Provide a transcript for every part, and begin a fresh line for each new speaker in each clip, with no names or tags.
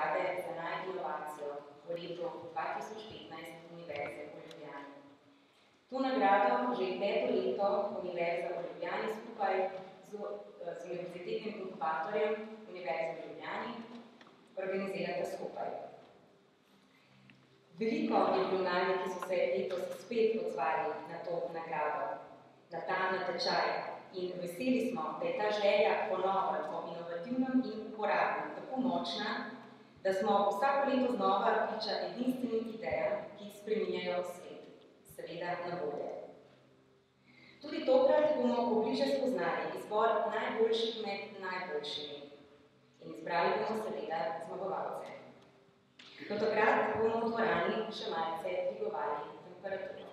nagrade za najinovacijo v letu 2015 Univerze v Ljubljani. To nagrado že 5. leto Univerza v Ljubljani skupaj z Univerzitetnim inkubatorjem Univerze v Ljubljani organizirata skupaj. Veliko je bilo mladih, ki so se letos spet odzvali na to nagrado, na ta natečaj in veseli smo, da je ta želja po novem, po inovativnem in uporabnem tako močna, da smo vsako leto znova priča edinstvenim idejam, ki spreminjajo svet, seveda na bolje. Tudi tokrat bomo pobliže spoznali izbor najboljših med najboljšimi in izbrali bomo seveda zmagovalce. Do takrat bomo v dvorani še malce dvigovali temperaturo.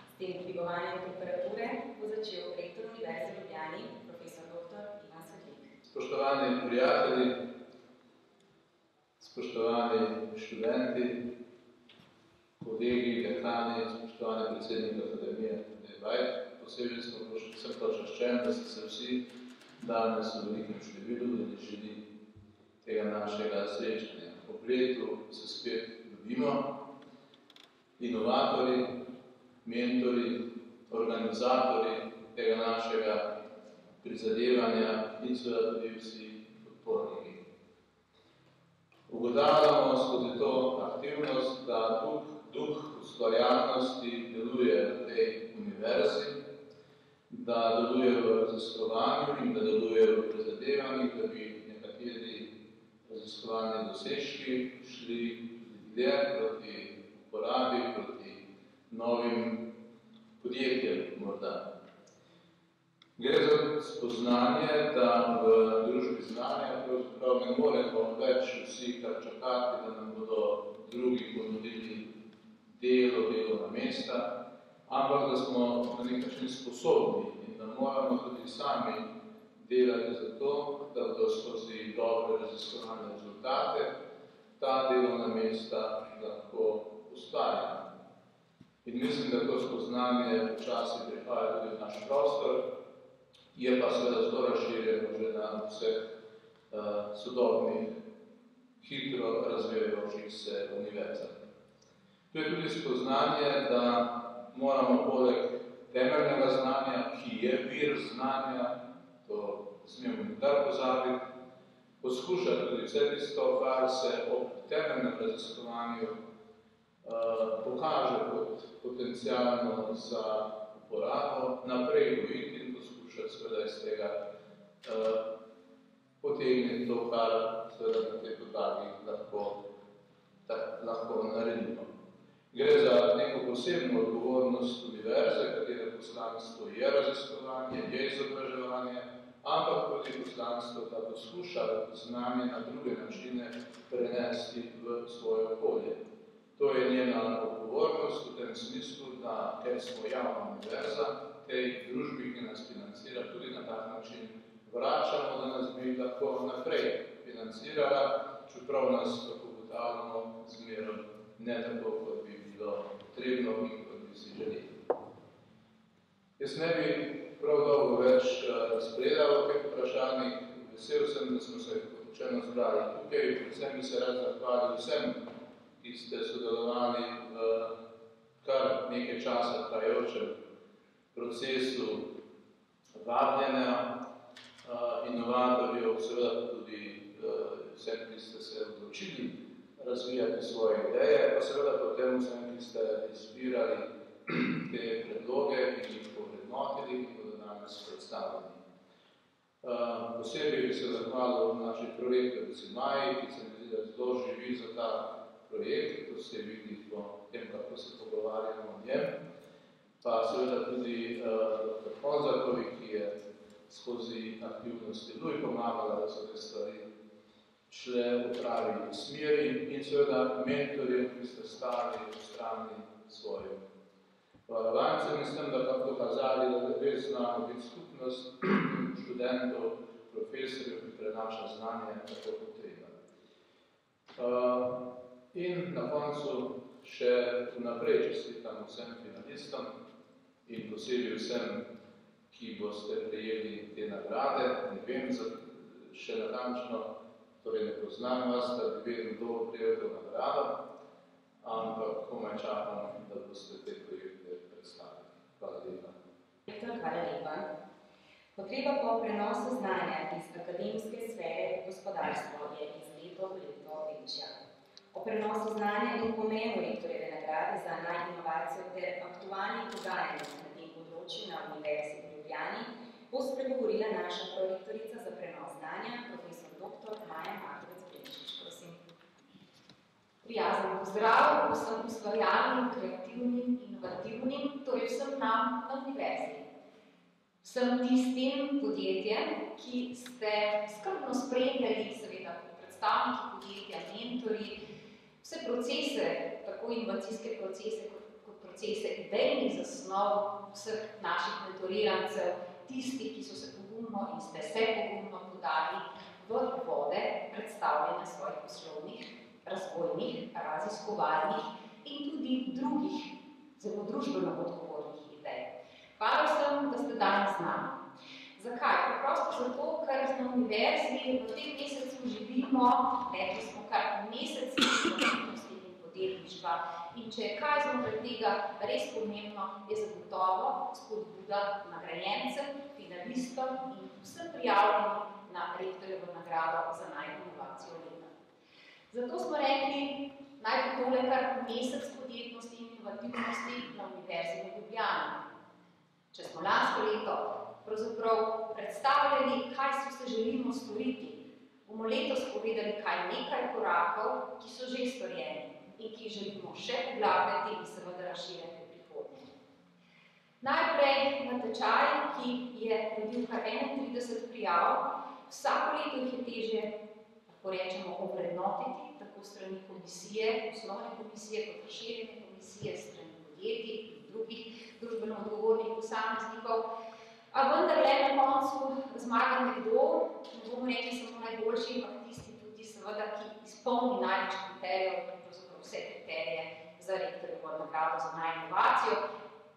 S tem dvigovanjem temperature bo začel rektor Univerze v Ljubljani, profesor dr. Ivan Svetlik.
Spoštovani prijatelji, spoštovani študenti, kolegi, dekani, spoštovani predsednik Akademije Nebaj, posebej sem počaščen, da ste se vsi danes v velikem številu udeležili tega našega srečanja. Po letu se spet dobimo, inovatorji, mentori, organizatorji tega našega prizadevanja in seveda tudi vsi podporniki. Ugotavljamo skozi to aktivnost, da duh ustvarjalnosti deluje na tej univerzi, da deluje v raziskovanju in da deluje v prizadevanjih, da bi nekateri raziskovalni dosežki šli dlje proti uporabi, proti novim podjetjem morda. Gre za spoznanje, da v družbi znanja pravzaprav ne moremo več vsi kar čakati, da nam bodo drugi ponudili delovna mesta, ampak da smo na nek način sposobni in da moramo tudi sami delati za to, da bodo skozi dobre raziskovalne rezultate ta delovna mesta lahko ustvarjena. In mislim, da to spoznanje včasih prihaja tudi v naš prostor, je pa seveda zelo razširjeno že na vseh sodobnih, hitro razvijajočih se univerzah. To je tudi spoznanje, da moramo poleg temeljnega znanja, ki je vir znanja, to smemo nikdar pozabiti, poskušati tudi vse tisto, kar se ob temeljnem raziskovanju pokaže kot potencialno za uporabo, naprej gojiti in poskušati seveda iz tega potegniti to, kar seveda na tej podlagi lahko naredimo. Gre za neko posebno odgovornost univerze, katere poslanstvo je raziskovanje, je izobraževanje, ampak tudi poslanstvo, da poskuša znanje na druge načine prenesti v svoje okolje. To je njena odgovornost v tem smislu, da ker smo javna univerza, tej družbi, ki nas financira, tudi na tak način vračamo, da nas bi lahko naprej financirala, čeprav nas, kako ugotavljamo, zmerno ne tako, kot bi bilo potrebno in kot bi si želeli. Jaz ne bi prav dolgo več razpredal o teh vprašanjih. Vesel sem, da smo se počeno zbrali tukaj. Predvsem bi se rad zahvalil vsem, ki ste sodelovali v kar nekaj časa trajajočem procesu vabljenja inovatorjev, seveda tudi vsem, ki ste se odločili razvijati svoje ideje, pa seveda potem vsem, ki ste izbirali te predloge in jih povrednotili in bodo danes predstavljeni. Posebej bi se zahvalil naši projektorici Maji, ki se mi zdi, da zelo živi za ta projekt, to se vidi po tem, kako se pogovarjamo o njem. Pa seveda tudi dr. Konzakovi, ki je skozi aktivnosti lui pomagala, da so te stvari šle v pravi smeri in seveda mentorjem, ki ste stali v strani svojim varovancem. Mislim, da pa dokazali, da je res znamo biti skupnost študentov, profesorjev, ki prenaša znanje tako potreba. In na koncu še vnaprej čestitam vsem finalistom in posebej vsem, ki boste prejeli te nagrade. Ne vem še natančno, torej ne poznam vas, da bi vedel, kdo bo prijel to nagrado, ampak komaj čakam, da boste te projekte predstavili. Hvala lepa.
Hvala lepa. Potreba po prenosu znanja iz akademske sfere v gospodarstvo je iz leto v leto večja. O prenosu znanja in pomenu rektorjeve nagrade za najinovacijo ter aktualnih dogajanj na tem področju na Univerzi v Ljubljani bo spregovorila naša prorektorica za prenos znanja, profesor dr. Maja Markovec-Bremčič. Prosim.
Prijazen pozdrav vsem ustvarjalnim, kreativnim, inovativnim, torej vsem nam na univerzi. Vsem tistim podjetjem, ki ste skrbno spremljali, seveda predstavniki podjetja, mentori, vse procese, tako inovacijske procese, kot procese idejnih zasnov vseh naših mentorirancev, tisti, ki so se pogumno in ste se pogumno podali v vode predstavljanja svojih poslovnih, razvojnih, raziskovalnih in tudi drugih zelo družbeno odgovornih idej. Hvala vsem, da ste danes z nami. Zakaj? Preprosto zato, ker na univerzi v tem mesecu živimo, rekli smo kar mesec inovativnosti in podjetništva. In če je kaj znotraj tega res pomembno, je zagotovo spodbuda nagrajencem, finalistom in vsem prijavljenim na rektorjevo nagrado za najinovacijo leta. Zato smo rekli, naj bo tole kar mesec podjetnosti in inovativnosti na Univerzi v Ljubljani. Če smo lansko leto pravzaprav predstavljali, kaj se želimo storiti, bomo letos povedali kaj nekaj korakov, ki so že storjeni in ki želimo še poglabljati in seveda razširjati v prihodnje. Najprej natečaj, ki je rodil kar 31 prijav, vsako leto jih je težje, tako rečemo, ovrednotiti, tako strani komisije, osnovne komisije, kot razširjene komisije, strani podjetij in drugih družbeno odgovornih posameznikov. A vendarle na koncu zmaga nekdo, ne bomo rekli samo najboljši, ampak tisti tudi seveda, ki izpolni največ kriterijev, pravzaprav vse kriterije za rektorjevo nagrado za najinovacijo,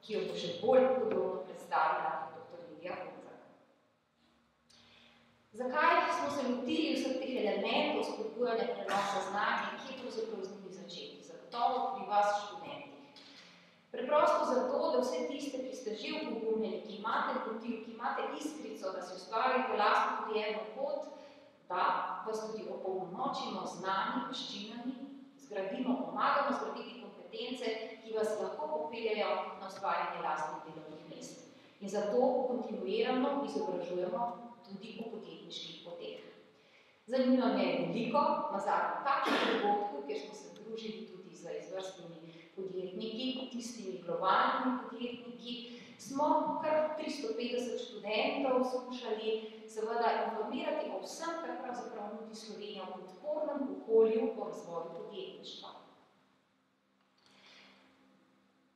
ki jo bo še bolj podrobno predstavila dr. Lidija Honzak. Zakaj smo se lotili vseh teh elementov spodbujanja prenosa znanja in kje pravzaprav z njimi začeti? Zagotovo pri vas študentih. Preprosto zato, da vse tiste, ki ste že upogumljeni, ki imate motiv, ki imate iskrico, da si ustvarite lastno podjemno pot, da vas tudi opolnomočimo z znanji, veščinami, zgradimo, pomagamo zgraditi kompetence, ki vas lahko popeljajo na ustvarjanje lastnih delovnih mest. In zato kontinuirano izobražujemo tudi o podjetniških poteh. Zanimivo me je veliko, na zadnjem takšnem dogodku, kjer smo se družili tudi z izvrstnimi podjetniki, tistimi globalnimi podjetniki, smo kar 350 študentov skušali seveda informirati o vsem, kar pravzaprav nudi Slovenija v podpornem okolju po razvoju podjetništva.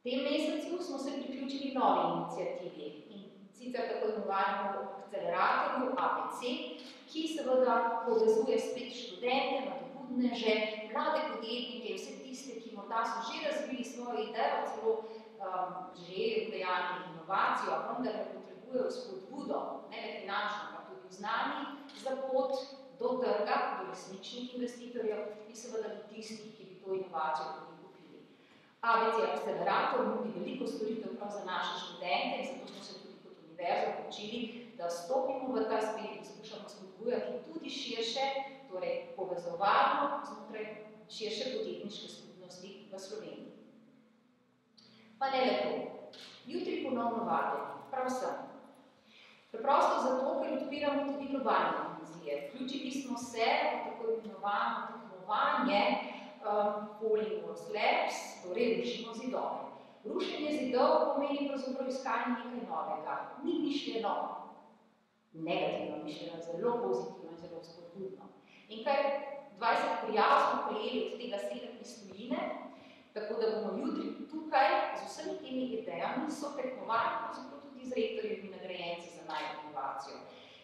V tem mesecu smo se priključili novi iniciativi in sicer tako imenovanemu akceleratorju ABC, ki seveda povezuje spet študente, nadobudneže, mlade podjetnike, vse tiste, ki morda so že razvili svojo idejo, celo že vdejanili inovacijo, vendar ne potrebujejo spodbudo, ne le finančno, pa tudi v znanji, za pot do trga, do resničnih investitorjev in seveda do tistih, ki bi to inovacijo tudi kupili. ABC akcelerator nudi veliko storitev prav za naše študente in zato smo se tudi kot univerzo učili, da stopimo v ta svet in skušamo spodbujati tudi širše, torej povezovalno znotraj širše podjetniške skupnosti v Sloveniji. Pa ne le to. Jutri ponovno vabljeni, prav sem. Preprosto zato, ker odpiramo tudi globalne dimenzije. Vključili smo se v tako imenovano tekmovanje Falling Walls Labs, torej rušimo zidove. Rušenje zidov pomeni pravzaprav iskanje nekaj novega. Ni mišljeno negativno, mišljeno zelo pozitivno in zelo spodbudno. In kar 20 prijav smo prejeli od tega 7 iz tujine, tako da bomo jutri tukaj z vsemi temi idejami sotekmovali pravzaprav tudi z rektorjevimi nagrajenci za najinovacijo.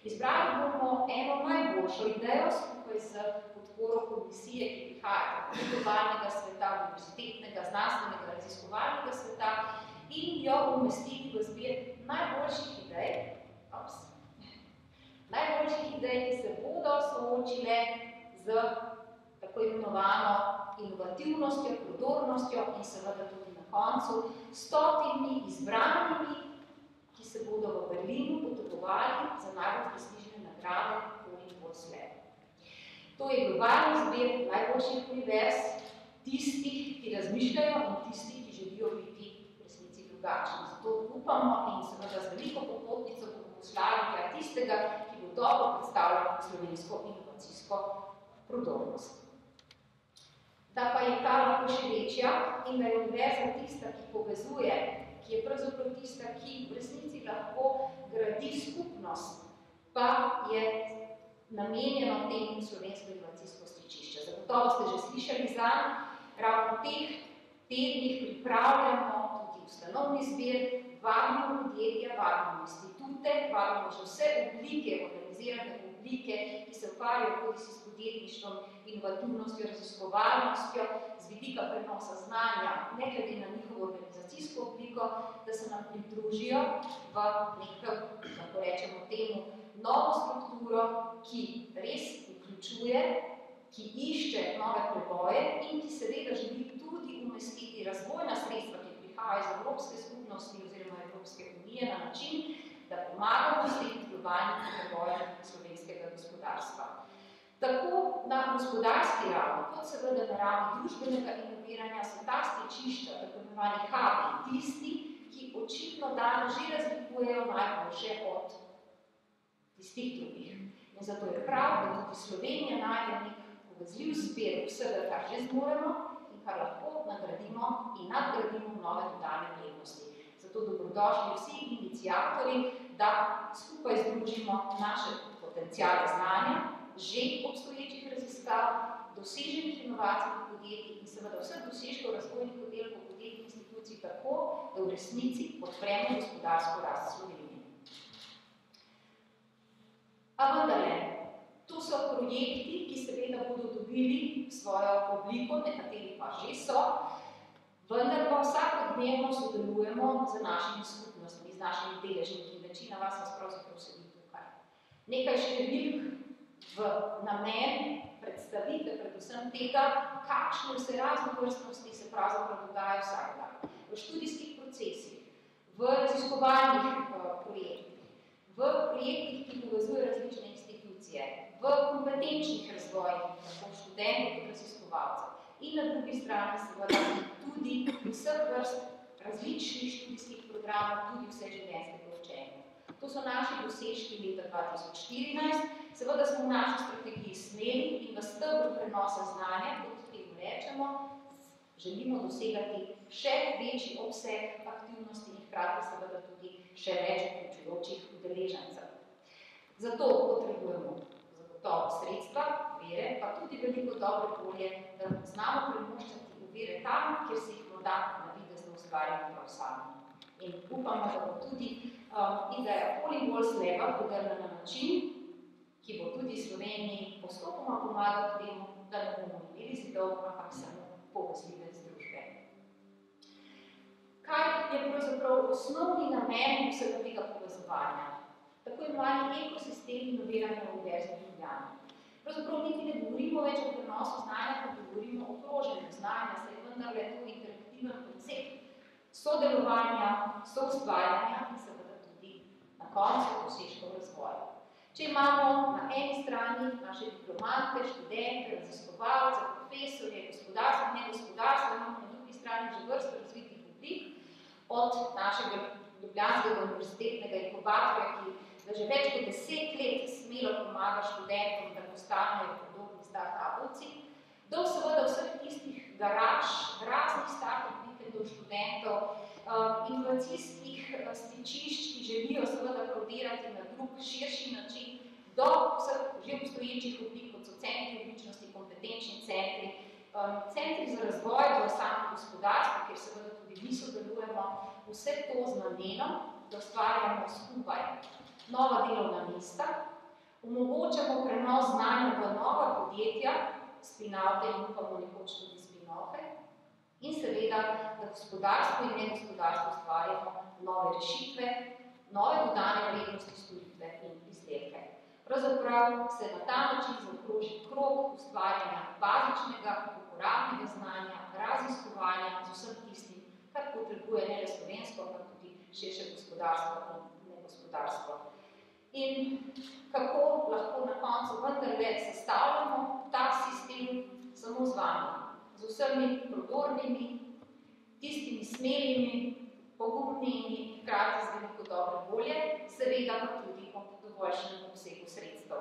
Izbrali bomo eno najboljšo idejo skupaj z podporo komisije, ki prihaja iz globalnega sveta, univerzitetnega, znanstvenega, raziskovalnega sveta in jo umestiti v zbir najboljših idej, ki se bodo soočile z z tako imenovano inovativnostjo, prodornostjo in seveda tudi na koncu 100 izbranimi, ki se bodo v Berlinu potegovali za najbolj prestižne nagrade Poling-Borslev. To je globalni zbir najboljših univerz, tistih, ki razmišljajo in tistih, ki želijo biti v resnici drugačni. Zato upamo in seveda z veliko popotnico bomo poslali tistega, ki bo dobro predstavljal slovensko inovacijsko prodornost. Da pa je ta lahko še večja in da je univerza tista, ki povezuje, ki je pravzaprav tista, ki v resnici lahko gradi skupnost, pa je namenjeno temu slovensko inovacijsko stičišče. Zagotovo ste že slišali zanj, ravno v teh tednih pripravljamo tudi ustanovni zbir, vabimo podjetja, vabimo institute, vabimo že vse oblike, organizirane oblike, ki se ukvarjajo bodisi s podjetništvom, inovativnostjo, raziskovalnostjo, z vidika prenosa znanja, ne glede na njihovo organizacijsko obliko, da se nam pridružijo v nekaj, kako rečemo temu, novo strukturo, ki res vključuje, ki išče nove preboje in ki seveda želi tudi umestiti razvojna sredstva, ki prihajajo iz Evropske skupnosti oziroma Evropske unije na način, da pomagamo s tem globalnim prebojem slovenskega gospodarstva. Tako na gospodarski ravni, kot seveda na ravni družbenega inoviranja, so ta stičišča, tako imenovani hubi, tisti, ki očitno danes že razlikujejo najboljše od tistih drugih. In zato je prav, da tudi Slovenija najde nek povezljiv zbir vsega, kar že zmoremo in kar lahko nagradimo in nadgradimo nove dodane vrednosti. Zato dobrodošli vsi iniciatorji, da skupaj združimo naše potenciale znanja, že obstoječih raziskav, doseženih inovacijnih podjetij in seveda vseh dosežkov razvojnih oddelkov podjetij institucij tako, da v resnici podpremo gospodarsko rast Slovenije. A vendarle, to so projekti, ki seveda bodo dobili svojo obliko, nekateri pa že so, vendar pa vsakodnevno sodelujemo z našimi skupnostmi, z našimi deležniki. Večina vas pravzaprav sedi tukaj. Nekaj številk v namen predstavite predvsem tega, kakšne vse raznovrstnosti se pravzaprav dogajajo vsak dan. V študijskih procesih, v raziskovalnih projektih, v projektih, ki povezujejo različne institucije, v kompetenčnih razvojih, tako študentov kot raziskovalcev. In na drugi strani seveda tudi vseh vrst različnih študijskih programov, tudi vseživljenjskega učenja. To so naši dosežki leta 2014. Seveda smo v naši strategiji smeli in v stebru prenosa znanja, kot temu rečemo, želimo dosegati še večji obseg aktivnosti in hkrati seveda tudi še več vključujočih udeležencev. Zato potrebujemo zagotovo sredstva, vere, pa tudi veliko dobre volje, da znamo premoščati ovire tam, kjer se jih morda navidezno ustvarjamo prav sami. In upamo, da bo tudi ideja Poling-Borslega podrla na način, ki bo tudi Sloveniji postopoma pomagal temu, da ne bomo imeli zidov, ampak samo povezljive združbe. Kaj je pravzaprav osnovni namen vsega tega povezovanja? Tako imenovani ekosistem inoviranja v Univerzi v Ljubljani. Pravzaprav niti ne govorimo več o prenosu znanja, pa govorimo o kroženju znanja, saj vendarle je to interaktiven koncept sodelovanja, soustvarjanja in seveda tudi na koncu dosežkov razvoja. Če imamo na eni strani naše diplomante, študente, raziskovalce, profesorje, gospodarstvo, negospodarstvo, imamo na drugi strani že vrsto razvitih oblik od našega Ljubljanskega univerzitetnega inkubatorja, ki da že več kot 10 let smelo pomaga študentom, da postanejo podobni start-upovci, do seveda vseh tistih garaž, raznih start-up vikendov študentov, inovacijskih stičišč, ki želijo seveda prodirati na drug širši način, do vseh že obstoječih oblik, kot so centri odličnosti, kompetenčni centri, centri za razvoj v samem gospodarstvu, kjer seveda tudi mi sodelujemo, vse to z namenom, da ustvarjamo skupaj nova delovna mesta, omogočamo prenos znanja v nova podjetja, spin-oute in upamo nekoč tudi spin-offe, in seveda, da gospodarstvo in negospodarstvo ustvarjamo nove rešitve, nove dodane vrednosti storitve in izdelke. Pravzaprav se na ta način zaokroži krog ustvarjanja bazičnega, uporabnega znanja, raziskovanja z vsem tistim, kar potrebuje ne le slovensko, pa tudi širše gospodarstvo in negospodarstvo. In kako lahko na koncu vendarle sestavljamo ta sistem samo z vami, z vsemi prodornimi, tistimi smelimi, pogumnimi in hkrati z veliko dobre volje, seveda pa tudi ob dovoljšnem obsegu sredstev.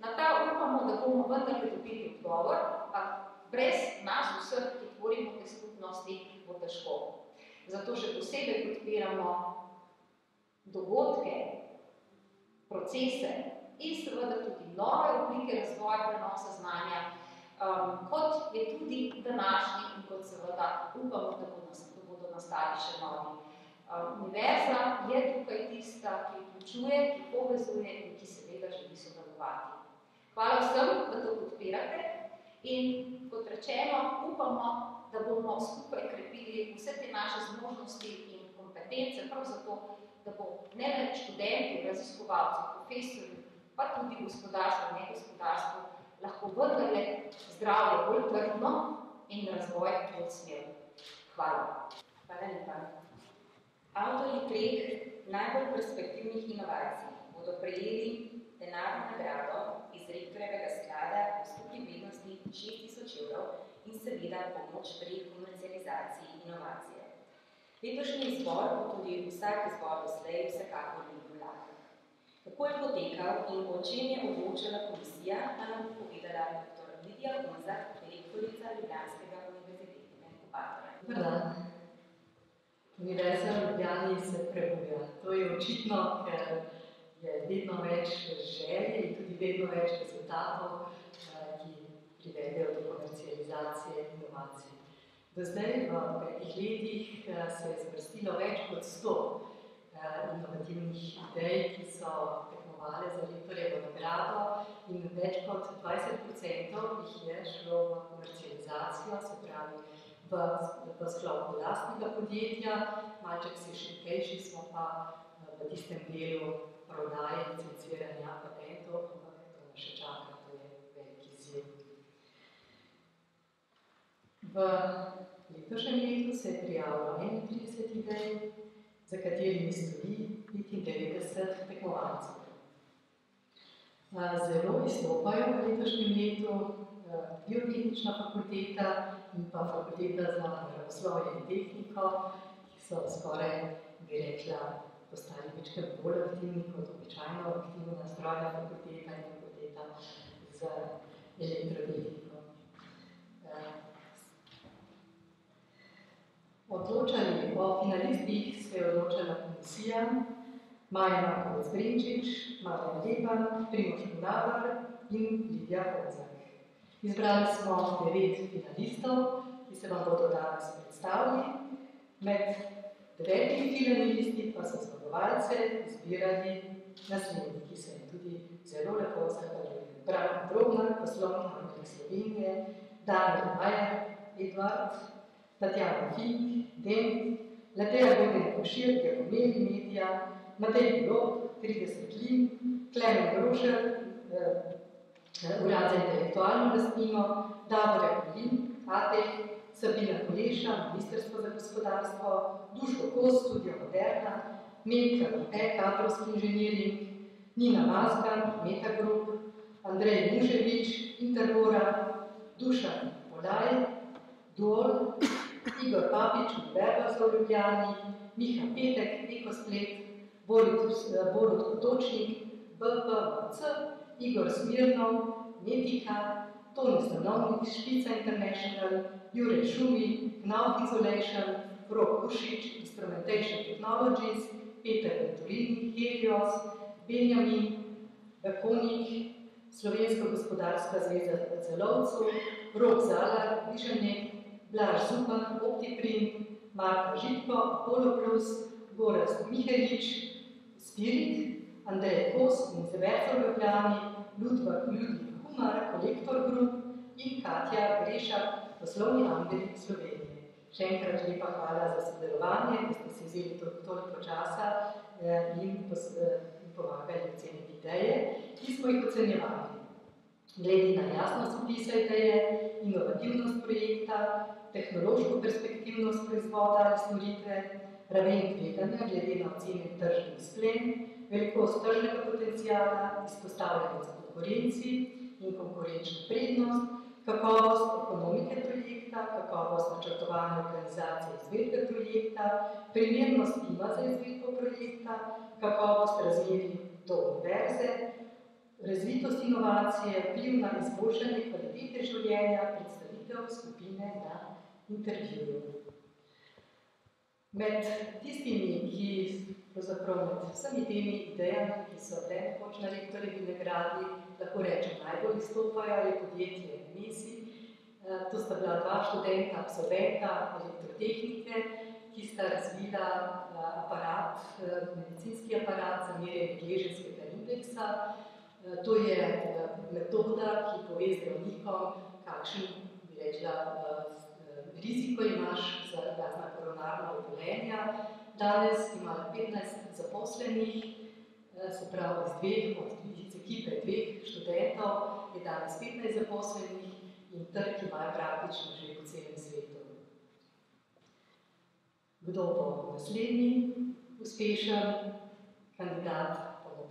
Na ta upamo, da bomo vendarle dobili odgovor, a brez nas vseh, ki tvorimo te skupnosti, bo težko. Zato še posebej podpiramo dogodke, procese in seveda tudi nove oblike razvoja prenosa znanja, kot je tudi današnji in kot seveda upamo, da bodo nastali še novi. Univerza je tukaj tista, ki vključuje, ki povezuje in ki seveda želi sodelovati. Hvala vsem, da to podpirate in kot rečeno, upamo, da bomo skupaj krepili vse te naše zmožnosti in kompetence, prav zato, da bo ne le študenti, raziskovalci, profesori, pa tudi gospodarstvo, negospodarstvo, lahko vendarle zdravje bolj trdno in razvoj bolj smer. Hvala.
Hvala lepa. Avtorji 3 najbolj perspektivnih inovacij bodo prejeli denarno nagrado iz rektorjevega sklada v skupni vrednosti 6.000 evrov in seveda pomoč pri komercializaciji inovacije. Letošnji izbor bo tudi vsak izbor doslej vsekakor ni bil lahek. Kako je potekal in o čem je odločila komisija, nam bo povedala dr. Lidija Honzak, direktorica Ljubljanskega univerzitetnega inkubatorja.
Dobar dan. Univerza v Ljubljani se prebuja. To je očitno, ker je vedno več želje in tudi vedno več rezultatov, ki privedejo do komercializacije inovacij. Do zdaj v 5 letih se je zvrstilo več kot 100 inovativnih idej, ki so tekmovale za rektorjevo nagrado in več kot 20% jih je šlo v komercializacijo, se pravi v sklopu lastnega podjetja, malček šibkejši smo pa v tistem delu prodaje, licenciranja patentov, ampak to nas še čaka, to je velik izziv. V letošnjem letu se je prijavilo 31 idej, za katerimi stoji 95 tekmovalcev. Zelo izstopajo v letošnjem letu Biotehnična fakulteta in pa fakulteta za naravoslovje in tehniko, ki so skoraj, bi rekla, postali večkrat bolj aktivni kot običajno aktivna strojna fakulteta in fakulteta za elektrotehniko. Odločali o finalistih se je odločala komisija Maja Markovec-Brinčič, Marjan Leban, Primož Kunavar in Lidija Honzak. Izbrali smo 9 finalistov, ki se vam bodo danes predstavili. Med 9 finalisti pa so zmagovalce izbirali naslednji, ki se jim tudi zelo lepo zahvaljujem. Branko Drobnar, poslovni Andrej Slovenije, Daniel Majer, Edvard, Tatjana Fink, Dent, Leteja Godin-Košir, Giacomeli Media, Matej Bilob, 30 Lin, Klemen Grošer, Urad za intelektualno lastnino, Davor Jakolin, ATEH, Sabina Koleša, Ministrstvo za gospodarstvo, Duško Kos, Studio Moderna, Metka Kope, Kadrovski inženiring, Nina Mazgan, Meta Group, Andrej Muševič, Interbora, Dušan Polaj, Duol, Igor Papič, Univerza v Ljubljani, Miha Petek, Ekosplet, Borut Kotočnik, BPMC, Igor Smirnov, Metika, Toni Stanovnik, Špica International, Jure Šumi, Knauf Insulation, Rok Kušič, Instrumentation Technologies, Peter Venturini, Helios, Benjamin, Bekonik, Slovenska gospodarska zveza Celovcev, Rok Zalar, Viženek, Blaž Zupan, Optiprint, Marta Žitko, Apollo Plus, Gorazd Mihelič, Spirit, Andrej Kos, Univerza v Ljubljani, Ludvik Humar, Kolektor Group in Katja Grešak, poslovni Angeli Slovenije. Še enkrat lepa hvala za sodelovanje, da ste si vzeli toliko časa in pomagali oceniti ideje, ki smo jih ocenjevali. Glede na jasnost opisa ideje, inovativnost projekta, tehnološko perspektivnost proizvoda ali storitve, raven tveganja glede na ocenjen tržni izplen, velikost tržnega potenciala, izpostavljenost konkurenci in konkurenčna prednost, kakovost ekonomike projekta, kakovost načrtovane organizacije izvedbe projekta, primernost tima za izvedbo projekta, kakovost razmerij do univerze, razvitost inovacije, vpliv na izboljšanje kvalitete življenja, predstavitev skupine na intervjuju. Med tistimi, ki pravzaprav med vsemi temi idejami, ki so bile nekoč na rektorjevi nagradi, lahko rečem, najbolj izstopajo, je podjetje MESI. To sta bila dva študenta, absolventa elektrotehnike, ki sta razvila aparat, medicinski aparat za merjenje gleženskega indeksa. To je metoda, ki pove zdravnikom, kakšen, bi rekla, riziko imaš za razna koronarna obolenja. Danes ima 15 zaposlenih, se pravi iz ekipe dveh študentov, je danes 15 zaposlenih in trg imajo praktično že po celem svetu. Kdo bo naslednji uspešen kandidat, pa bo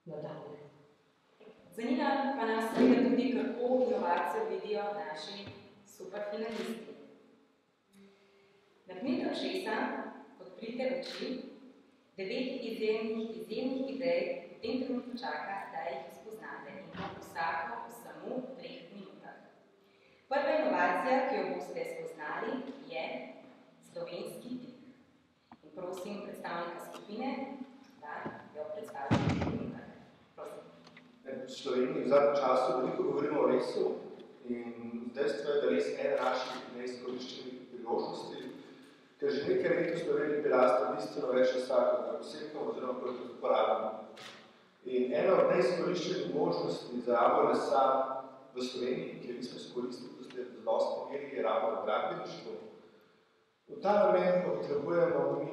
nadalje.
Zanima pa nas seveda tudi, kako inovacijo vidijo naši superfinalisti. Na kmetu ušesa odprite oči, 9 izjemnih idej v tem trenutku čaka, da jih spoznate in vsako v samo 3 minutah. Prva inovacija, ki jo boste spoznali, je slovenski tik. In prosim predstavnika skupine, da jo predstavite v 3 minutah. Prosim.
V Sloveniji v zadnjem času veliko govorimo o lesu in dejstvo je, da les je ena naših neizkoriščenih priložnosti, ker že nekaj let v Sloveniji priraste bistveno več lesa, kot ga posekamo oziroma kot ga uporabljamo. In ena od neizkoriščenih možnosti za rabo lesa v Sloveniji, ki jo nismo izkoristili v zadostni meri, je rabo v gradbeništvu. V ta namen potrebujemo mi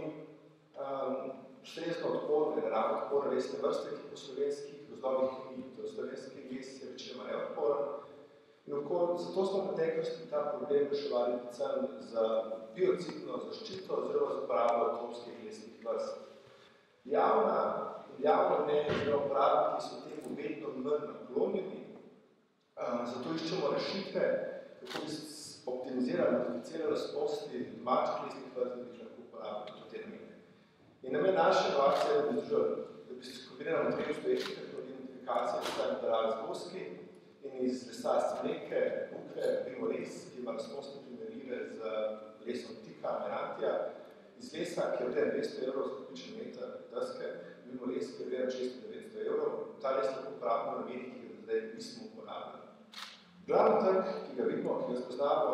ustrezno odporne, naravno odporne lesne vrste, ki po slovenskih gozdovih ni. To slovenski les je večinoma neodporen. In zato smo v preteklosti ta problem reševali predvsem za biocidno zaščito oziroma za uporabo tropskih lesnih vrst. Javno mnenje oziroma uporabniki so temu vedno manj naklonjeni, zato iščemo rešitve, kako bi optimizirali modificirane lastnosti domačih lesnih vrst, da bi jih lahko uporabili v te namene. In namen naše inovacije je, da bi se skombinirali 3 obstoječe identifikacije, predvsem minerali z voski, in iz lesa smreke, bukve, dobimo les, ki ima lastnosti primerljive z lesom tika, merantija. Iz lesa, ki je vreden 200 € za kubični meter deske, dobimo les, ki je vreden 600-900 €. Ta les lahko uporabimo na namenih, ki ga zdaj nismo uporabljali. Glavni trg, ki ga vidimo, ki ga spoznamo,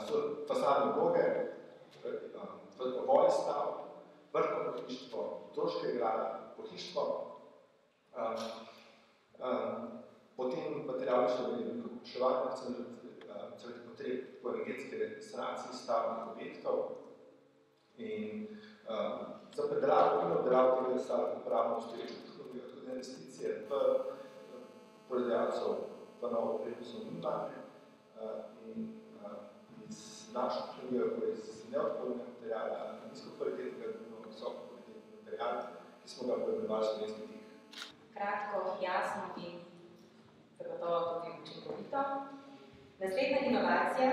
so fasadne bloge, vrtnovoj stav, vrtno pohištvo, otroške igrala, pohištvo, potem materialno so veliko popraševanje, celih potreb po energetske sanaciji stavnih objektov. In za predelavo in obdelavo tega lesa lahko uporabimo obstoječo tehnologijo, tudi investicije v proizvajalcev v novo opremo so minimalne in iz našo tehnologijo, iz neodpornega materiala, nizko kvalitetnega, visoko kvalitetnega materiala, ki smo ga poimenovali slovenski tik.
Kratko, jasno in zagotovo tudi učinkovito. Naslednja inovacija,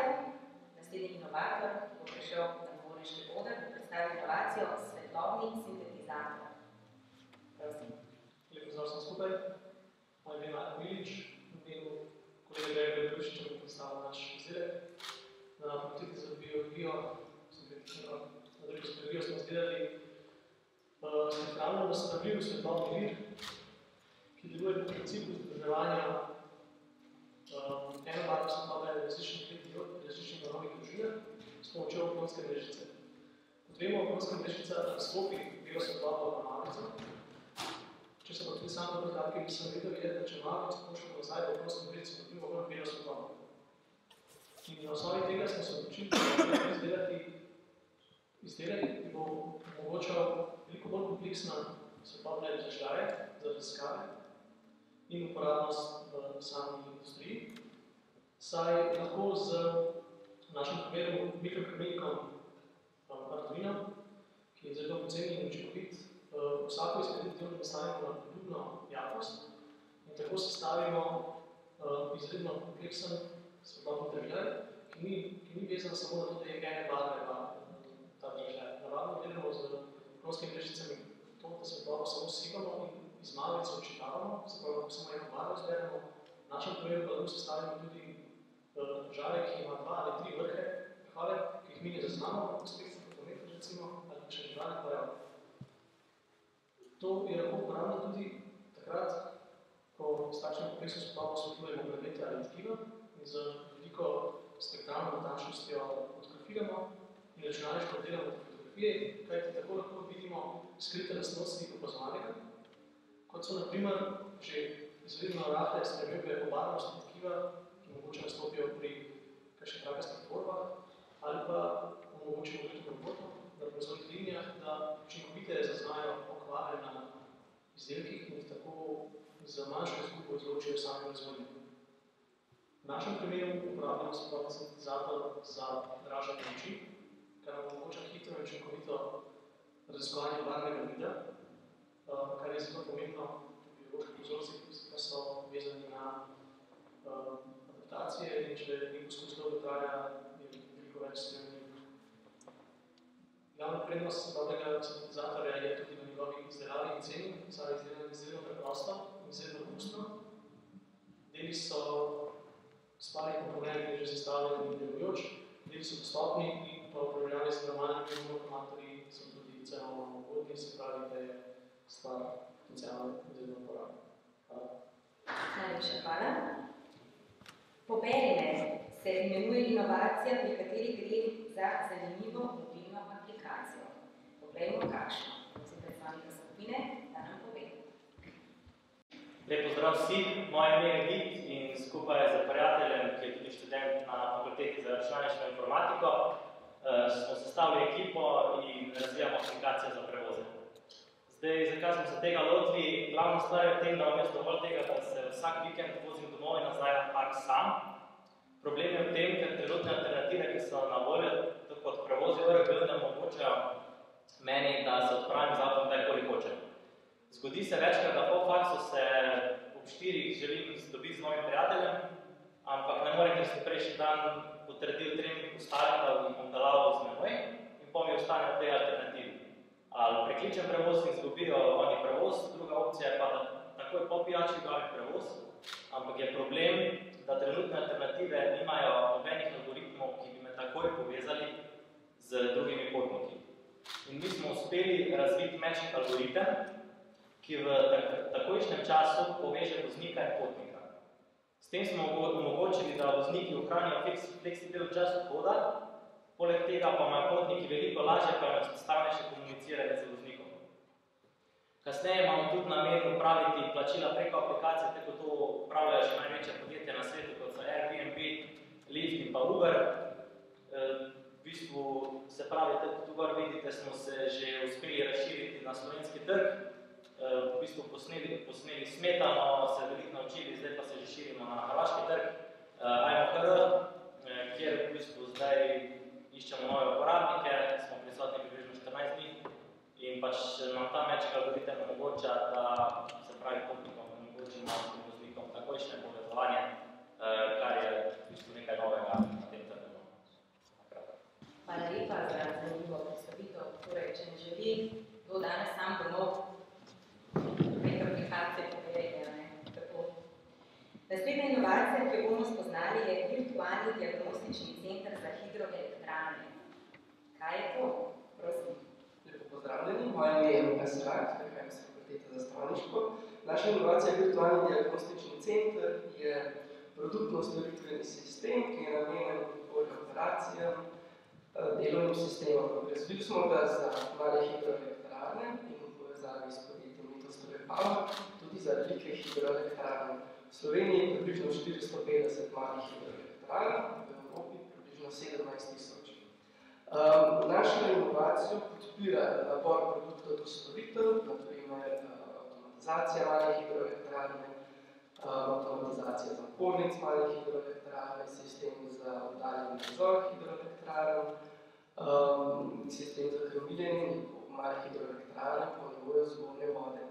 naslednji inovator, ki bo prišel na dvorniški oder, bo predstavil inovacijo svetlobni sintetizator. Prosim.
Lep pozdrav vsem skupaj. Moje ime je Marko Milič, v imenu kolega Gregorja Ljušiča bom predstavil naš izdelek. Na fakulteti za biologijo, na drugo za biologijo smo izdelali spektralno razstavljiv svetlobni vir, ki deluje po principu združevanja enobarvne svetlobe različnih varovnih dolžinah s pomočjo okonske mrežice. Kot vemo, okonska mrežica razklopi belo svetlobo v malico. Če se pa tudi sam dobro kratki, bi sem vedel, da če malico pošljamo nazaj v okonsko mrežico, dobimo okrog belo svetlobo. In na osnovi tega smo se odločili izdelati izdelek, ki bo omogočal veliko bolj kompleksne svetlobne različaje za raziskave in uporabnost v sami industriji, saj lahko z našim primerom mikrokrmilnikom Arduino, ki je zelo poceni in učinkovit, vsako izmed delov nastavimo na podobno jakost in tako sestavimo izredno kompleksen svetlobni držaj, ki ni vezan samo na to, da je ene barve ta držaj. Navadno delamo z elektronskimi mrežicami to, da svetlobo samo sigamo in iz malice odčitavamo, se pravi, lahko samo eno barvo izberemo. V našem primeru pa lahko sestavimo tudi države, ki ima 2 ali 3 vrhove, ki jih mi ne zaznamo, spektrum fotometra recimo, ali še živali pojav. To je lahko uporabno tudi takrat, ko s takšnim kompleksom svetlobno osvetljujemo predmete ali tkiva in z veliko spektralno natančnostjo fotografiramo in računalniško delamo fotografije, kajti tako lahko vidimo skrite lastnosti opazovalnega, kot so na primer že izredno rahle spremembe obarvnosti tkiva, ki mogoče nastopijo pri kakšnih trakastih tvorbah, ali pa omogočimo tudi robotov na proizvodnih linijah, da učinkoviteje zaznajo okvare na izdelkih in tako za manjšo izgubo izločijo sami proizvodnje. V našem primeru uporabljamo svetlobni sintetizator za draženje luči, kar nam omogoča hitro in učinkovito raziskovanje barvnega videa, kar je zelo pomembno v bioloških vzorcih, ki so vezani na adaptacije in če nek poskus dolgo traja, je veliko več spremenjenih. Glavna prednost svetlobnega sintetizatorja je tudi v njegovi izdelavi in ceni, saj je izdelano preprosto in izredno robustno. Deli so stvari komponenti že sestavljeni in delujoč, deli so dostopni in pa v primerjavi z normalnimi informatorji so tudi cenovno ugodni, se pravi, da je stvar potencialno izredno uporabna. Hvala.
Najlepša hvala. Poberine se imenuje inovacija, pri kateri gre za zanimivo mobilno aplikacijo. Poglejmo kakšno. Prosim predstavnika skupine, da nam pove.
Lep pozdrav vsi, moje ime je Vid in skupaj z prijateljem, ki je tudi študent na fakulteti za računalništvo in informatiko, smo sestavili ekipo in razvijamo aplikacije za prevoze. Zdaj, zakaj smo se tega lotili? Glavna stvar je v tem, da imam jaz dovolj tega, da se vsak vikend vozim domov in nazaj na park sam. Problem je v tem, ker trenutne alternative, ki so na voljo, tako kot prevozi ORB, ne omogočajo meni, da se odpravim z avtom kdajkoli hočem. Zgodi se večkrat, da po faksu se ob 4 želim dobiti z novim prijateljem, ampak ne more, ker sem prejšnji dan potrdil trening ostalim, da bom peljal z menoj in po mi ostane dve alternativi. Ali prekličem prevoz in izgubijo oni prevoz, druga opcija je pa, da takoj po pijači dobim prevoz, ampak je problem, da trenutne alternative nimajo nobenih algoritmov, ki bi me takoj povezali z drugimi potniki. In mi smo uspeli razviti matching algoritem, ki v takojšnjem času poveže voznika in potnika. S tem smo omogočili, da vozniki ohranijo fleksibilen čas odhoda, poleg tega pa imajo potniki veliko lažje pa enostavnejše komuniciranje z voznikom. Kasneje imamo tudi namen upraviti plačila preko aplikacije, tako to upravljajo že največje podjetja na svetu, kot so Airbnb, Lyft in pa Uber. V bistvu, se pravi, tako tu gor vidite, smo se že uspeli razširiti na slovenski trg. V bistvu posneli Smetano, se veliko naučili, zdaj pa se že širimo na hrvaški trg. IMO.hr, kjer v bistvu zdaj iščemo nove uporabnike, smo prisotni približno 14 dni in pač nam ta matching algoritem omogoča, da se pravi potnikom omogočimo s voznikom takojšnje povezovanje, kar je v bistvu nekaj novega na tem trgu.
Hvala lepa za zanimivo predstavitev. Torej, če ne želi do danes sam domov, neke aplikacije povedajte, ne? Tako. Naslednja inovacija, ki jo bomo spoznali, je virtualni diagnostični center za hidroelektrane. Kaj je to? Prosim.
Lepo pozdravljeni, moje ime je Lukas Rak, prihajam s fakultete za strojništvo. Naša inovacija virtualni diagnostični center je produktno-storitveni sistem, ki je namenjen podpori operacijam, delovnim sistemom. Razvili smo ga za male hidroelektrarne in v povezavi s podjetjem Power, tudi za velike hidroelektrarne. V Sloveniji je približno 450 malih hidroelektrarn, v Evropi približno 17 000. Našo inovacijo podpira nabor produktov do storitev, naprimer avtomatizacija malih hidroelektrarne, avtomatizacija zapornic malih hidroelektrarne, sistem za oddaljeni nadzor hidroelektrarn, sistem za krmiljenje malih hidroelektrarn po nivoju zgornje vode.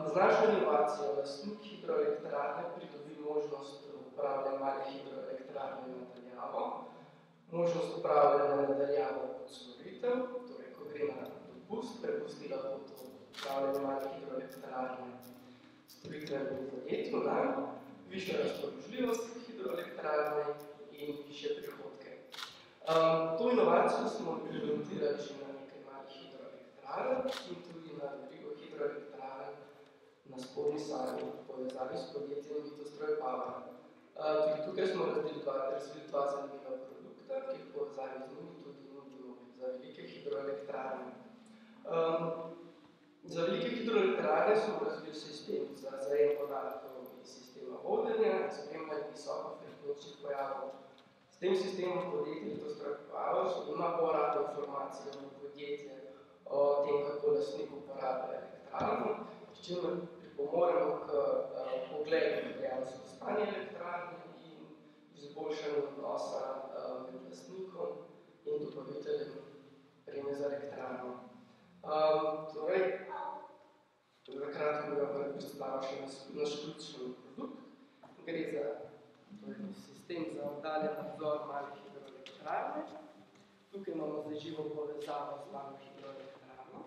Z našo inovacijo lastnik hidroelektrarne pridobi možnost upravljanja malih hidroelektrarne na daljavo, možnost upravljanja na daljavo kot storitev, torej ko gre na dopust, prepusti lahko to upravljanje malih hidroelektrarne storitvenemu podjetju, višjo razpoložljivost hidroelektrarne in višje prihodke. To inovacijo smo implementirali že na nekaj malih hidroelektrarn in tudi na verigo hidroelektrarn na spodnji Savi v povezavi s podjetjem Vitostroj Power. Tudi tukaj smo razvili dva zanimiva produkta, ki v povezavi z njimi tudi nudimo za velike hidroelektrarne. Za velike hidroelektrarne smo razvili sistem za zajem podatkov iz sistema vodenja in spremljanja visokofrekvenčnih pojavov. S tem sistemom podjetje Vitostroj Power ima povratno informacijo v podjetje o tem, kako lastnik uporablja elektrarno, s čimer pripomoremo k pogledu dejansko stanje elektrarne in izboljšanju odnosa med lastnikom in dobaviteljem premije za elektrarno. Torej, za kratko bi vam predstavil še naš ključni produkt. Gre za sistem za oddaljen nadzor malih hidroelektrarne. Tukaj imamo zdaj živo povezavo z malo hidroelektrarno.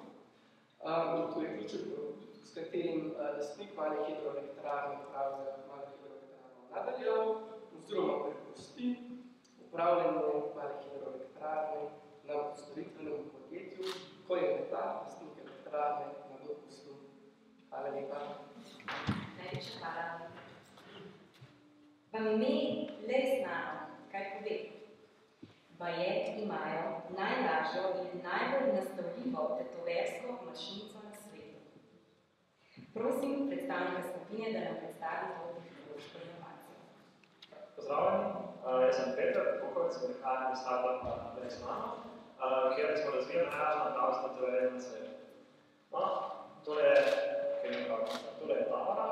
In to je ključen produkt, s katerim lastnik malih hidroelektrarne upravlja malo hidroelektrarno na daljavo oziroma prepusti upravljanje malih hidroelektrarne na storitvenem podjetju, ko je ta lastnik elektrarne na dopustu. Hvala lepa.
Najlepša hvala. Vam ime le znano, kaj pove. Baje imajo najlažjo in najbolj nastavljivo tetoversko mašinico na svetu. Prosim predstavnika skupine, da nam predstavi to tehnološko inovacijo.
Pozdravljeni, jaz sem Peter Pukovec, prihajam iz startupa Leisnano, kjer smo razvijali najlažja napravljena tetoverja na svetu. No, tole je Tamara.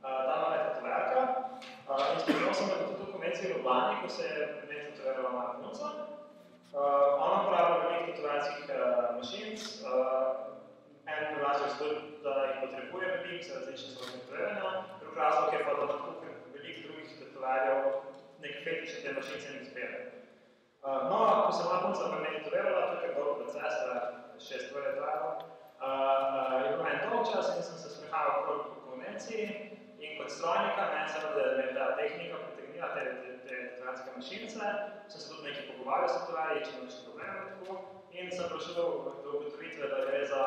Tamara je tetoverka in spomenil sem, da bo tudi v konvenciji v Ljubljani, ko se je pri njej tetoverjala moja punca. Ona uporablja veliko tetoverskih mašinic. En razlog je tudi, da jih potrebuje veliko za različne svoje tetoverjanja. Drug razlog je pa, da lahko veliko drugih tetoverjev nekaj fetiče te mašinice ne izbere. No, ko se moja punca pri njej tetoverjala, to je kar dolg proces, 6 let je trajalo. Je bil en dolg čas in sem se sprehajal okrog po konvenciji in kot strojnika, seveda, da me je ta tehnika pritegnila te tetoverske mašinice, sem se tudi nekaj pogovarjal s tetoverji, če imam še probleme tako, in sem prišel do ugotovitve, da gre za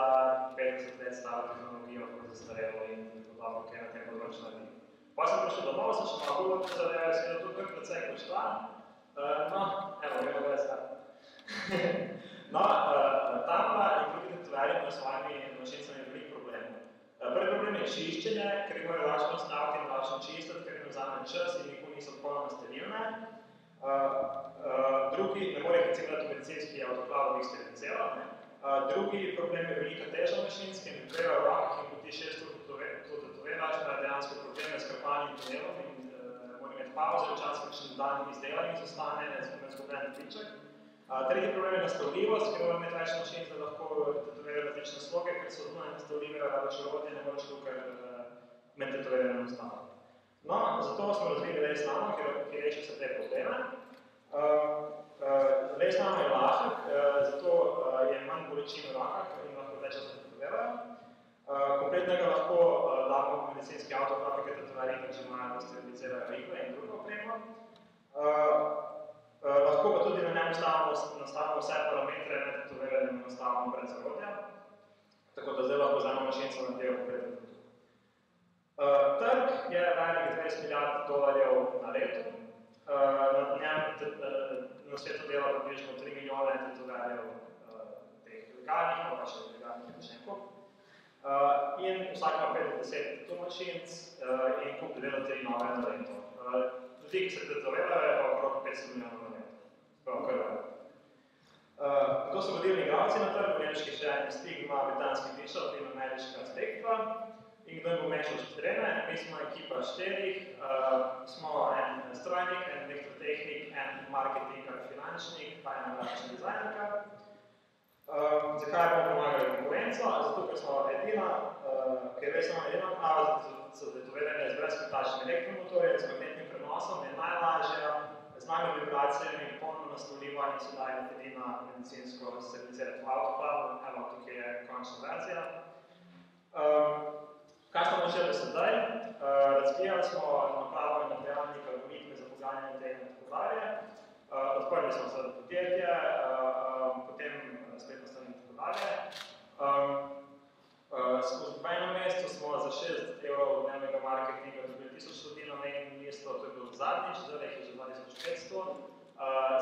50 let staro tehnologijo, kot zastarelo in dobro, kaj na tem področju naredi. Pa sem prišel domov, sem še malo bolj zadeve, sem tudi kar precej počela. No, evo, gremo gledati stvar. No, Tamara in drugi tetoverji imajo s svojimi mašinicami veliko problemov. Prvi problem je čiščenje, ker jih morajo lačno staviti in lačno čistiti, ker jim vzame čas in nikoli niso popolnoma sterilne. Drugi, ne more jih reciklirati v medicinski avtoklav, da bi jih sterilizirali. Drugi problem je velika teža mašinska in treba v rokah in poti 6 ur to tetoverač, imajo dejansko probleme s krpanjem tunelom in mora imeti pauze, včasih kakšen dan izdelanjem zostane, izgubljen dobiček. Tretji problem je nastavljivost, ker moramo imeti več način, da lahko tetoverajo različne sloge, ker so zunaj nastavljive, rabiš orodje, ne moreš tukaj med tetoverjanjem enostavno. No, zato smo razvili Leisnano, ki reši vse te probleme. Leisnano je lahek, zato je manj bolečin v rokah in lahko več časa tetoverajo. Kompletnega lahko damo v medicinski avtoklav, ker tetoverji pač imajo, da sterilizirajo igle in drugo opremo. Lahko pa tudi na njem nastavimo vse parametre med tetoverjanjem in nastavimo brez orodja. Tako da zdaj lahko vzamemo mašinico na del konkretno produkt. Trg je velik $20 milijard na letu. Na svetu dela približno 3 milijone tetoverjev teh legalnih, pa še legalnih rečenkov. In vsak ima 5-10 tattoo mašinic in kup dela 3 nove na leto. Ljudi, ki se tetoverajo, je pa okrog 500 milijonov na leto. Spravo, kar veliko. To so vodilni igralci na trgu, nemški še Stigma, britanski Bishop in ameriška Spectra. In kdo bo mešal trene? Mi smo ekipa 4, smo en strojnik, en elektrotehnik, en marketingar, finančnik, pa ena grafična dizajnerka. Zakaj bomo pomagali konkurenco? Zato, ker smo edina, ker res imamo edina prava za detoviranje z brezkontačnim elektromotorjem, z magnetnim prenosom, je najlažja, z najbolj vibracijami, polno nastavljiva in se daje edina medicinsko certificirati v autoklavu, evo, tukaj je končna verzija. Kaj smo počeli do sedaj? Razvijali smo napravo in materialnik, algoritme za poganjanje tega in tako dalje. Odprli smo se podjetje, potem spletno stran in tako dalje. V enem mestu smo za 6 € dnevnega marketinga dobili 1000 ljudi na mejnem mestu, to je bilo zadnjič, zdaj jih je že 2500.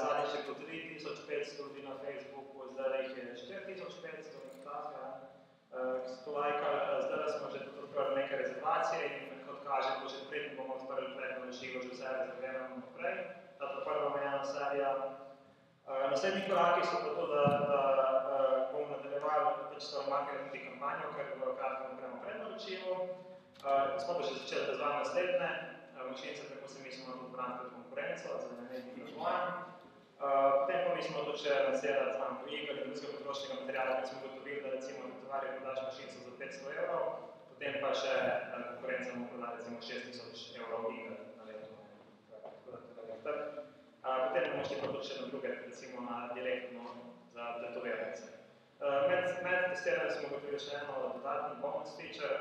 Zadnjič je bilo 3500 ljudi na Facebooku, zdaj jih je 4500, ki so to lajkali. Zdaj smo že tudi odprli neke rezervacije in kot kaže, bo že predtem bomo odprli predno živo, že vse rezerviramo naprej. Ta prva omejena serija. Naslednji koraki so pa to, da bomo nadaljevali marketing kampanjo, ker v kratkem napremo prednaročivo. Smo pa že začeli razvajati naslednje mašinice, tako se mislimo na odbrati pred konkurenco, za nenehnim razvojem. Potem pa mislimo tudi še lansirati znamko iger in drugega potrošnega materiala, ker smo gotovili, da recimo v tovarju prodaš mašinico za 500 €, potem pa še konkurenca mu proda recimo 6000 € iger na leto. Potem bomo šli pa tudi še na druge, recimo na direktno za tetovirance. Med testiranjem smo gotovili še eno dodatni bonus feature.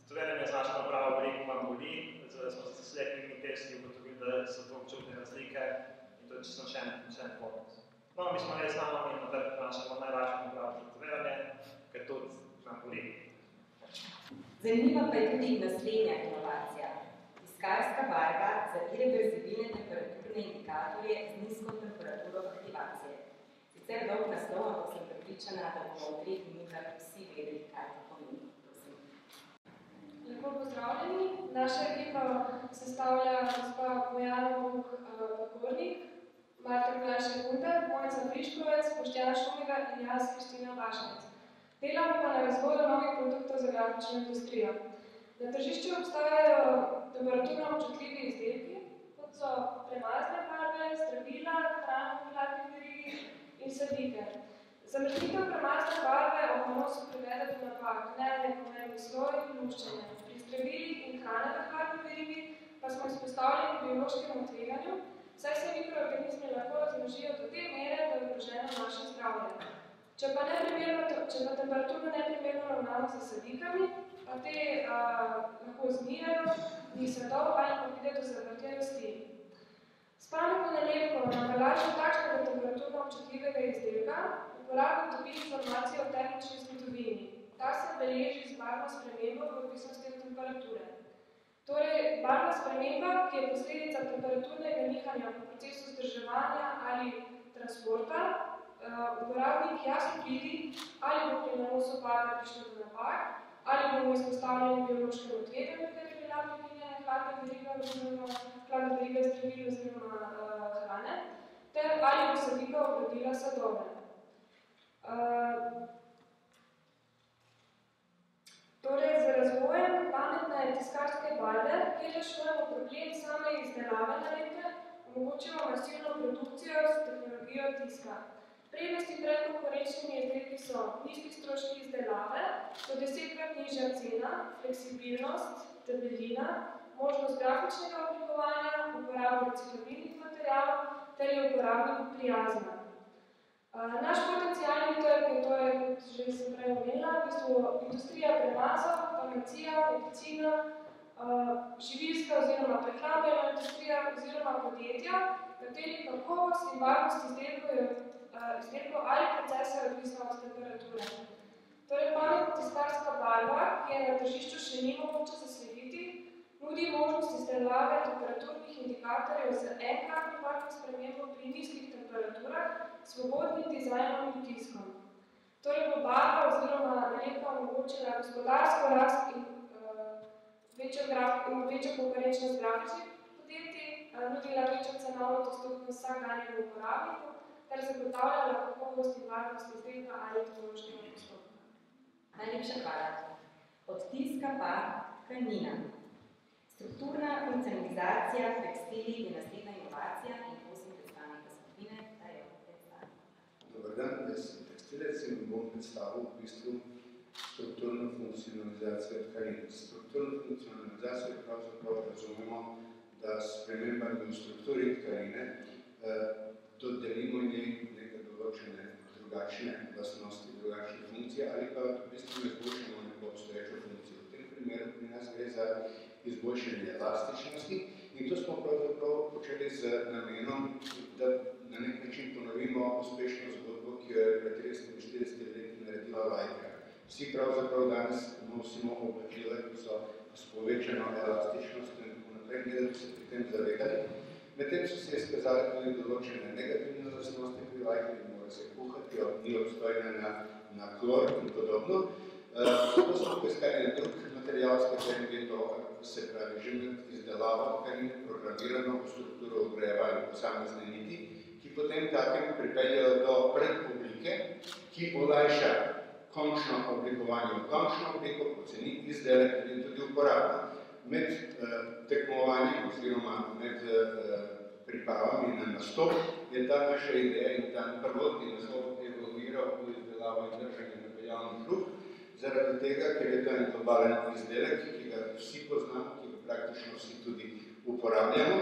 Tetoviranje z našo napravo veliko manj boli, smo se selektivni testi ugotovili, da so to občutne razlike in to je čisto še en bonus. No, mi smo res znamo in na trg prinašamo najlažje napravo za tetoviranje, ker tudi nam boli.
Zanimiva pa je tudi naslednja inovacija. Tiskarska barva za irreverzibilne temperaturne indikatorje z nizko temperaturo aktivacije. Sicer dolg naslov, ampak sem prepričana, da bomo v 3 minutah vsi vedeli, kaj to pomeni.
Lepo pozdravljeni. Naša ekipa sestavlja gospa Bojana Vuk-Pakornik, Marta Glaša-Gunter, Mojca Friškovec, Boštjan Šumiga in jaz, Kristina Vašnec. Delamo pa na razvoju novih produktov za grafično industrijo. Na tržišču obstajajo temperaturno občutljivi izdelki, kot so premazne barve, zdravila, hrana v hladni verigi in sadike. Zamrznitev premazne barve ob nanosu privede do napak, neenakomerni sloj in luščenje. Pri zdravilih in hrane v hladni verigi pa smo izpostavljeni biološkemu tveganju, saj se mikroorganizmi lahko razmnožijo do te mere, da je ogroženo naše zdravje. Če pa temperaturno neprimerno ravnamo z sadikami, pa te lahko znijajo, njih svetov ali pa pride do zavrtja rasti. S pametno nalepko na embalaži takšnega temperaturno občutljivega izdelka uporabnik dobi informacijo o termični zgodovini. Ta se beleži z barvno spremembo v odvisnosti od temperature. Torej, barvna sprememba, ki je posledica temperaturnega nihanja v procesu vzdrževanja ali transporta, uporabnik jasno vidi, ali bo pri nanosu barve prišlo do napak, ali bomo izpostavljeni biološkemu tveganju, ker je bila prekinjena hladna veriga zdravil oziroma hrane, ter ali bo sadika obrodila sadove. Torej, z razvojem pametne tiskarske barve, kjer rešujemo problem same izdelave nalepke, omogočimo masivno produkcijo s tehnologijo tiska. Prednosti pred konkurenčnimi izdelki so nizki stroški izdelave, do 10-krat nižja cena, fleksibilnost, debelina, možnost grafičnega oblikovanja, uporabo reciklabilnih materialov ter je uporabniku prijazna. Naš potencialni trg je torej, kot že sem prej omenila, v bistvu industrija premazov, farmacija, medicina, živilska oziroma prehrambena industrija oziroma podjetja, katerih kakovost in varnost izdelkov ali procesa je odvisna od temperature. Torej, pametna tiskarska barva, ki je na tržišču še ni mogoče zaslediti, nudi možnost izdelave temperaturnih indikatorjev z enkratno barvno spremembo pri nizkih temperaturah, svobodnim dizajnom in tiskom. Torej, bo barva oziroma nalepka omogočila gospodarsko rast in večjo konkurenčnost grafičnih podjetij, nudila večjo cenovno dostopnost vsakdanjemu uporabniku, ter zagotavljala kakovost in varnost izdelka ali tehnološkega postopka.
Najlepša hvala. Od tiska pa tkanina. Strukturna funkcionalizacija tekstili je naslednja inovacija in prosim predstavnika skupine, da jo predstavim.
Dobar dan, jaz sem tekstilec in bom predstavil v bistvu strukturno funkcionalizacijo tkanin. Strukturno funkcionalizacijo pravzaprav razumemo, da s spremembami v strukturi tkanine dodelimo njej neke določene drugačne lastnosti, drugačne funkcije ali pa v bistvu ne izboljšamo neko obstoječo funkcijo. V tem primeru pri nas gre za izboljšanje elastičnosti in to smo pravzaprav počeli z namenom, da na nek način ponovimo uspešno zgodbo, ki jo je pred 30-40 leti naredila Lycra. Vsi pravzaprav danes nosimo oblačila, ki so s povečano elastičnostjo in tako naprej, ne da bi se pri tem zavedali. Medtem so se izkazali tudi določene negativne lastnosti pri Lycri, mora se kuhati, ni obstojna na klor in podobno. To smo poiskali na drug material, s katerim je to, se pravi, že med izdelavo tkanine programirano v strukturo ogrejevanja posamezne niti, ki potem takem pripeljajo do predoblike, ki olajša končno oblikovanje v končno obliko, poceni izdelek in tudi uporabno. Med tekmovanjem oziroma med pripravami na nastop je ta naša ideja in ta prvotni nastop evoluiral v izdelavo in držanje napeljalnih rok, zaradi tega, ker je to en globalen izdelek, ki ga vsi poznamo, ki ga praktično vsi tudi uporabljamo.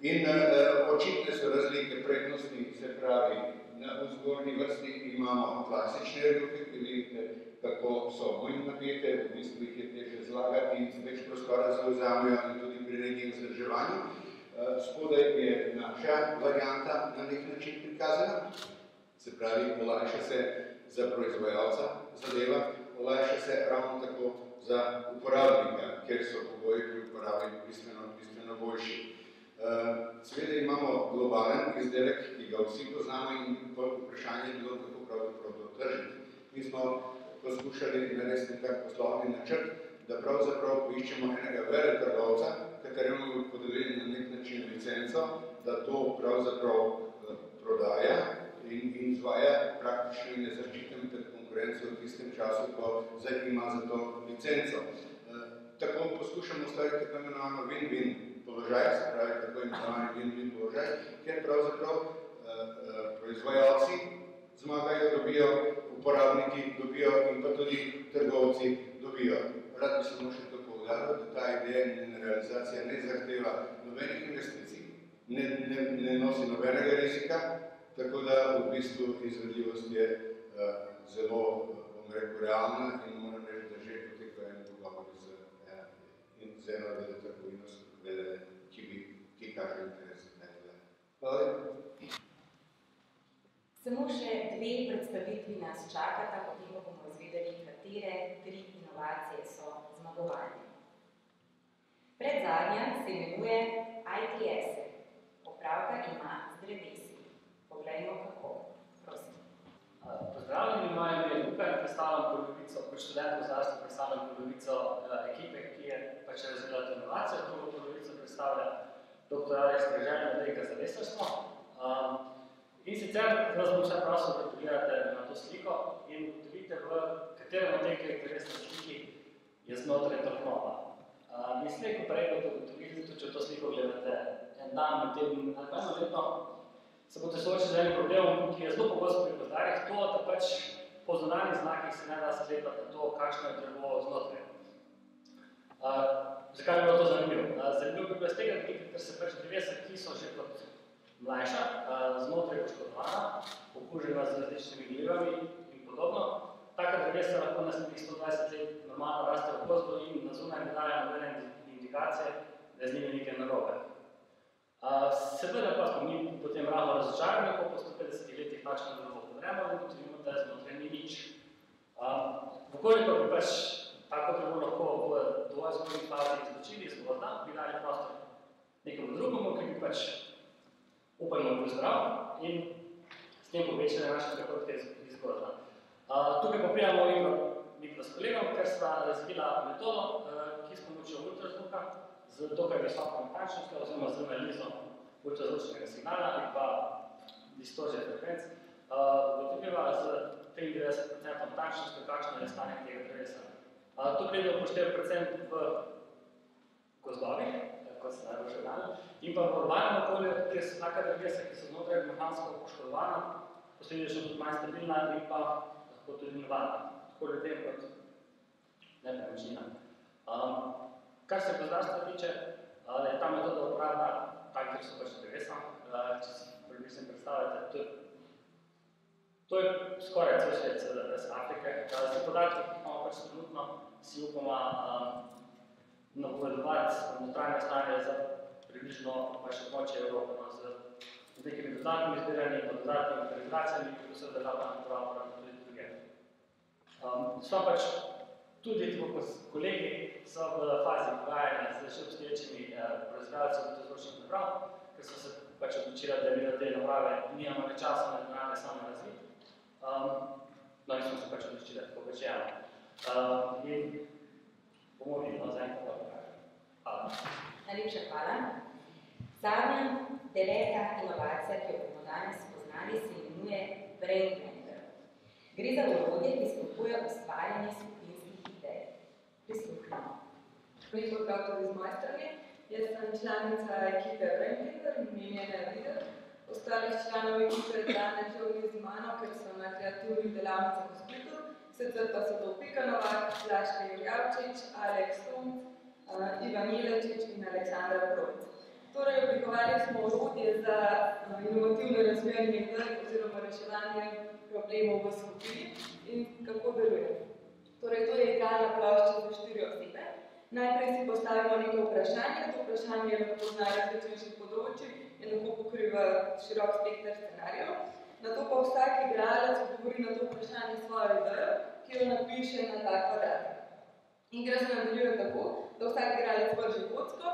In očitne so razlike prednosti, se pravi, na vzgornji vrsti imamo klasične roke, ki vidite, kako so bolj napete, v bistvu jih je težje zlagati, več prostora zauzamejo in tudi pri nekem vzdrževanju. Spodaj je naša varianta na nek način prikazana, se pravi, olajša se za proizvajalca zadeva, olajša se ravno tako za uporabnika, ker so pogoji pri uporabi bistveno boljši. Seveda imamo globalen izdelek, ki ga vsi poznamo in vprašanje je bilo, kako pravzaprav to tržiti. Mi smo poskušali narediti tak poslovni načrt, da pravzaprav poiščemo enega veletrgovca, kateremu bi podelili na nek način licenco, da to pravzaprav prodaja in izvaja praktično in nezaščiten pred konkurenco v tistem času, ko ima za to licenco. Tako poskušamo ustvariti tako imenovano win-win položaj, se pravi tako imenovani win-win položaj, kjer pravzaprav proizvajalci zmagajo, dobijo, uporabniki dobijo in pa tudi trgovci dobijo. Rad bi samo še to poudaril, da ta ideja in realizacija ne zahteva nobenih investicij, ne nosi nobenega rizika, tako da v bistvu izvedljivost je zelo, bom rekel, realna in moram reči, da že potekajo en pogovor z eno veletrgovino, ki kaže interes. Hvala lepa.
Samo še 2 predstavitvi nas čakata, potem bomo izvedeli, katere 3 inovacije so zmagovalne. Predzadnja se imenuje ITS, opravka ima z drevesi. Poglejmo kako, prosim.
Pozdravljeni, moje ime je Luka in predstavljam polovico, kot študent gozdarstva predstavljam polovico ekipe, ki je pač razvila to inovacijo, drugo polovico predstavlja dr. Alex Križan, oddelka za lesarstvo. In sicer vas bom vse prosil, da pogledate na to sliko in vidite, v katerem od teh karakterističnih sliki je znotraj topnova. In slej, ko prej boste ugotovili, če to sliko gledate en dan, med tednim ali pa eno leto, se boste soočili z enim problemom, ki je zelo pogosto pri gozdarjih, to, da pač po zunanjih znakih se ne da sklepati to, kakšno je drevo znotraj. Zakaj bi bilo to zanimivo? Zanimivo bi bilo iz tega, ker se pač drevesa, ki so že kot mlajša, znotraj poškodovana, okužena z različnimi glivami in podobno. Taka drevesa lahko naslednjih 120 let normalno raste v gozdu in na zunaj ne daje nobene indikacije, da je z njimi nekaj narobe. Seveda pa smo mi potem rahlo razočarani, ko po 150 letih takšno drevo podremo in ugotovimo, da je znotraj ni nič. Vkolikor bi pač tako drevo lahko v dovolj zgodnji fazi izločili iz gozda, bi dali prostor nekemu drugemu, ki bi pač upajmo bil zdrav in s tem povečali naše prihodke iz gozda. Tukaj popijamo mikro s kolegom, ker sta razvila metodo, ki s pomočjo ultrazvuka z dokaj visoko natančnostjo oziroma z analizo ultrazvučnega signala ali pa distorzijo frekvenc, ugotovila z 93% natančnostjo, kakšno je stanje tega drevesa. To pride upoštev predvsem v gozdovih, kot se najbolj želali, in pa v urbanem okolju, kjer so taka drevesa, ki so znotraj mehansko poškodovana, posledično tudi manj stabilna in pa lahko tudi nevarna, tako ljudem kot nepremičninam. Kar se gozdarstva tiče, je ta metoda uporabna tak, kjer so pač drevesa. Če si približno predstavljate, to je skoraj cel svet brez Afrike. Za podatke, ki imamo pač trenutno, si upamo napovedovati notranje stanje za približno pač območje Evrope, z nekimi dodatnimi zbiranji in dodatnimi integracijami, ki so država napravljena tudi druge. So pač tudi kolegi so v fazi pogajanja z še obstoječimi proizvajalci vzročnih naprav, ker so se pač odločili, da mi do te naprave nimamo več časa, da denarne same razviti. No, nismo se pač odločili, tako počejamo. In bomo vidno za enkrat dobro kažem. Hvala.
Najlepša hvala. Zadnja, 9. inovacija, ki jo bomo danes spoznali, se imenuje Brain Blender. Gre za orodje, ki spodbuja ustvarjanje skupinskih idej. Prisluhnimo.
Lepo prav tudi z moje strani. Jaz sem članica ekipe Brain Blender in mi je Vida. Ostalih članov ekipe danes že z mano, ker so na kreativnih delavnicah v Splitu. Sicer pa so to Pika Novak, Blažka Jurjavčič, Aleks Tomc, Ivan Jelečič in Aleksandra Provic. Torej, oblikovali smo orodje za inovativno razvijanje idej oziroma reševanje problemov v skupini in kako deluje. Torej, to je igralna plošča za 4 osebe. Najprej si postavimo neko vprašanje, to vprašanje lahko zna različnih področij in lahko pokriva širok spekter scenarijev. Nato pa vsak igralec odgovori na to vprašanje svojo idejo, ki jo napiše na ta kvadratek. Igra se nadaljuje tako, da vsak igralec vrže kocko,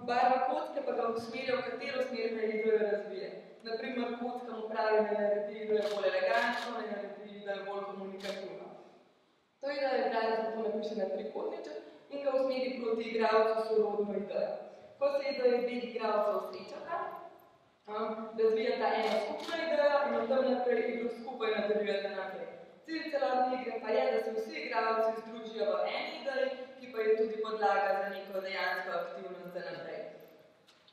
barva kocke pa ga usmerja, v katero smer naj idejo razvije. Naprimer, kocka mu pravi, da naredi idejo bolj elegantno, da naredi idejo bolj komunikativno. To idejo igralec zato napiše na trikotniček in ga usmeri proti igralcu sorodno idejo. Ko se idejo dveh igralcev srečata, razvijata eno skupno idejo in od tam naprej igro skupaj nadaljujete naprej. Cilj celotne igre pa je, da se vsi igralci združijo v eni ideji, ki pa je tudi podlaga za neko dejansko aktivnost za naprej.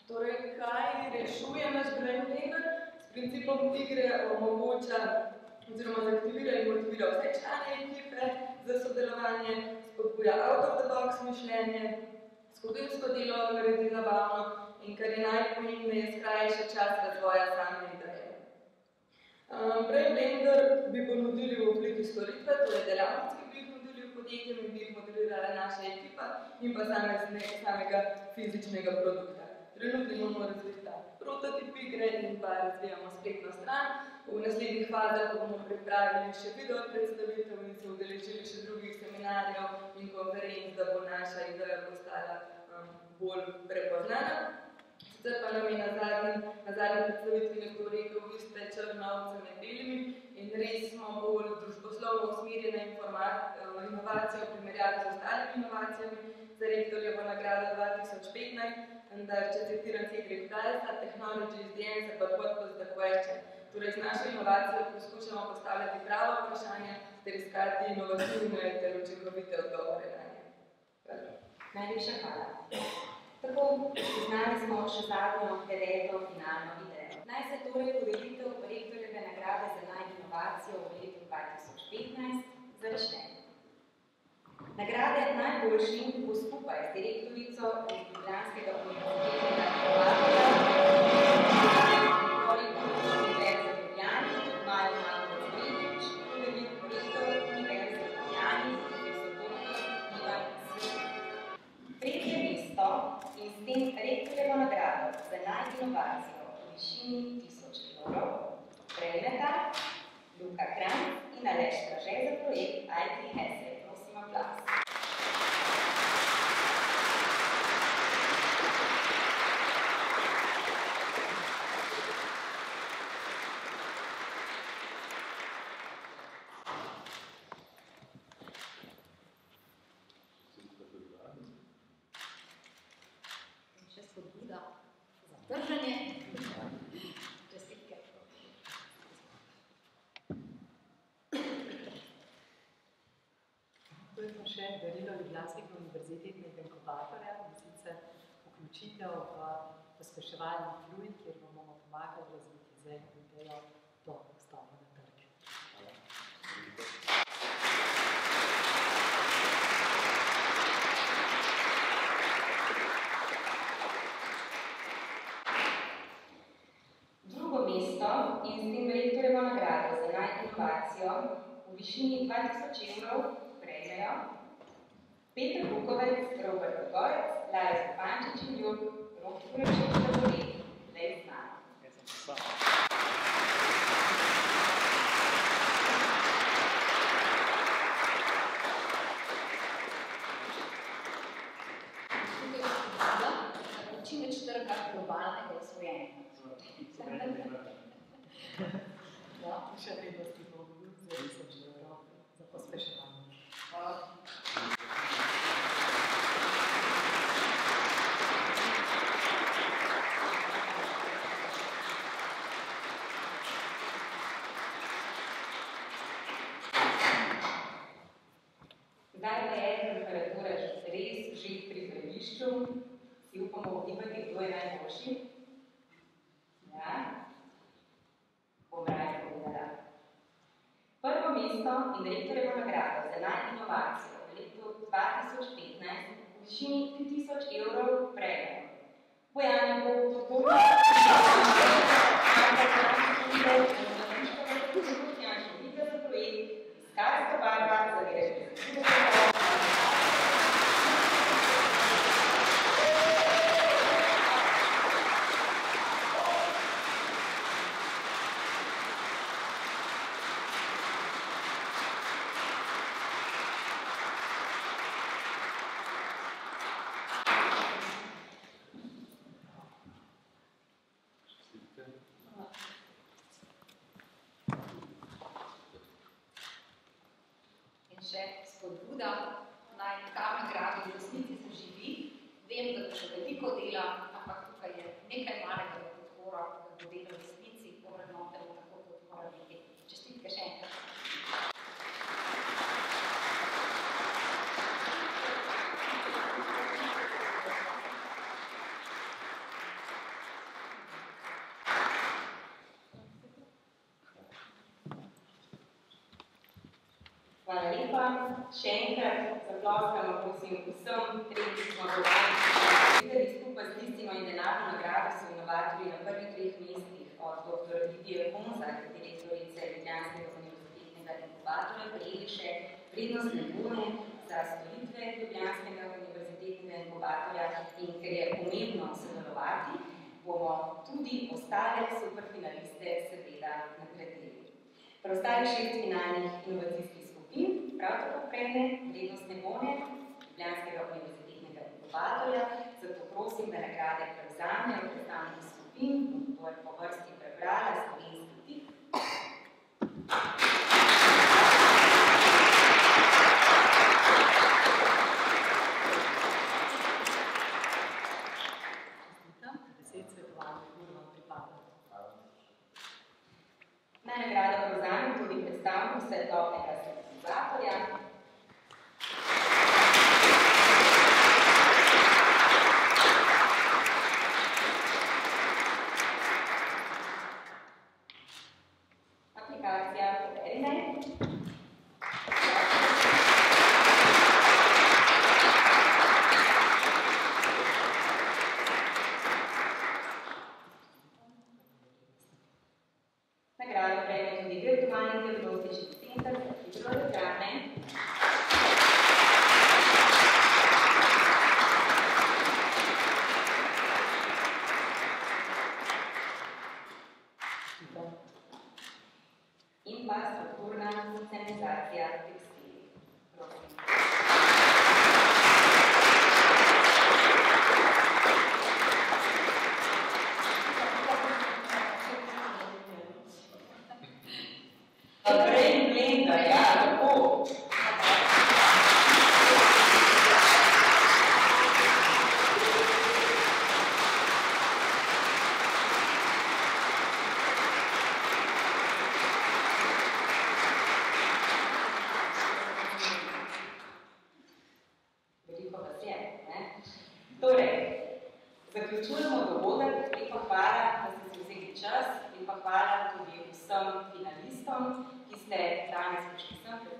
Torej, kaj rešuje naš Brain Blender? S principom igre omogoča oziroma zaaktivira in motivira vse člane ekipe za sodelovanje, spodbuja out-of-the-box mišljenje, skupinsko delo naredi zabavno in kar je najpomembneje, skrajša čas razvoja same ideje. Brain Blender bi ponudili v obliki storitve, torej delavnic, ki bi jih nudili v podjetjem in bi jih modelirala naša ekipa in pa samega fizičnega produkta. Trenutno imamo razvita prototip igre in pa razvijamo spletno stran. V naslednjih fazah bomo pripravili še video predstavitev in se udeležili še drugih seminarjev in konferenc, da bo naša ideja postala bolj prepoznana. Sicer pa nam je na zadnji predstavitvi nekdo rekel, vi ste črna ovca med belimi in res smo bolj družboslovno usmerjene inovacije v primerjavi z ostalimi inovacijami. Za rektorjevo nagrado 2015, vendar, če citiram Cedric Price, technology is the answer, but what was the question? Torej, z našo inovacijo poskušamo postavljati pravo vprašanje ter iskati inovativne ter učinkovite odgovore na nje.
Najlepša hvala. Tako, znali smo še zadnjo 9. finalno idejo. Naj se torej podelitev rektorjeve nagrade za najinovacijo v letu 2015 začne. Nagrade najboljšim bo skupaj z direktorico Ljubljanskega univerzitetnega inkubatorja Univerze v Ljubljani, Majo Markovič, tudi rektor Univerze v Ljubljani, profesor dr. Ivan Svet. 3. mesto in s tem rektorjevo nagrado za najinovacijo v višini 1000 evrov prejmeta Luka Kranj in Aleš Straže za projekt IT Essay. Prosim, aplavz.
Še spodbuda za trženje. Čestitke.
darilo Ljubljanskega univerzitetnega inkubatorja, in sicer vključitev v pospeševalni fluid, kjer vam bomo pomagali razviti idejo do vstopa na trg.
Drugo mesto in s tem rektorjevo nagrado za inovacijo v višini 2000 evrov prejmejo Peter Bukovec, Robert Gorec, Lajos Popančič in Jurg Rohturečič Zabori. Lej z nami.
Učineč trga globalnega osvojenja.
Še vrednosti bo za 1000 evrov za pospeševanje.
Zdaj pa je temperatura res že pri zdravišču. Si upamo ugibati, kdo je najboljši? Ja. Bom raje povedala. Prvo mesto in rektorjevo nagrado za inovacijo v letu 2015 v višini 3000 evrov prejmejo Bojana Bogdor, za projekt Iskarska barva za
spodbuda, naj ta nagrada v resnici zaživi. Vem, da bo še veliko dela, ampak tukaj je nekaj malega podpora, da bo delo v resnici povrednoteno, tako kot mora biti. Čestitke še enkrat.
Hvala lepa. Še enkrat zaploskamo, prosim, vsem trem smo dodali. Videli skupaj z listino in denarno nagrado so inovatorji na prvih 3 mestih od dr. Lidije Honzak, direktorice Ljubljanskega univerzitetnega inkubatorja, prejeli še prednostne bone za storitve Ljubljanskega univerzitetnega inkubatorja in ker je pomembno sodelovati, bomo tudi ostale superfinaliste seveda nagradili. Preostalih 6 finalnih inovacijskih prav tako prejme vrednostne bone Ljubljanskega univerzitetnega inkubatorja, zato prosim, da nagrade prevzamejo predstavniki skupin, to je po vrsti prebrala slovenski tip. Naj nagrado prevzame tudi predstavnik svetlobnega organizatorja. Aplikacija Poverine. Nagrado prejme tudi virtualni diagnostični center zaključujemo dogodek, lepa hvala, da ste si vzeli čas in pa hvala tudi vsem finalistom, ki ste danes prišli sem.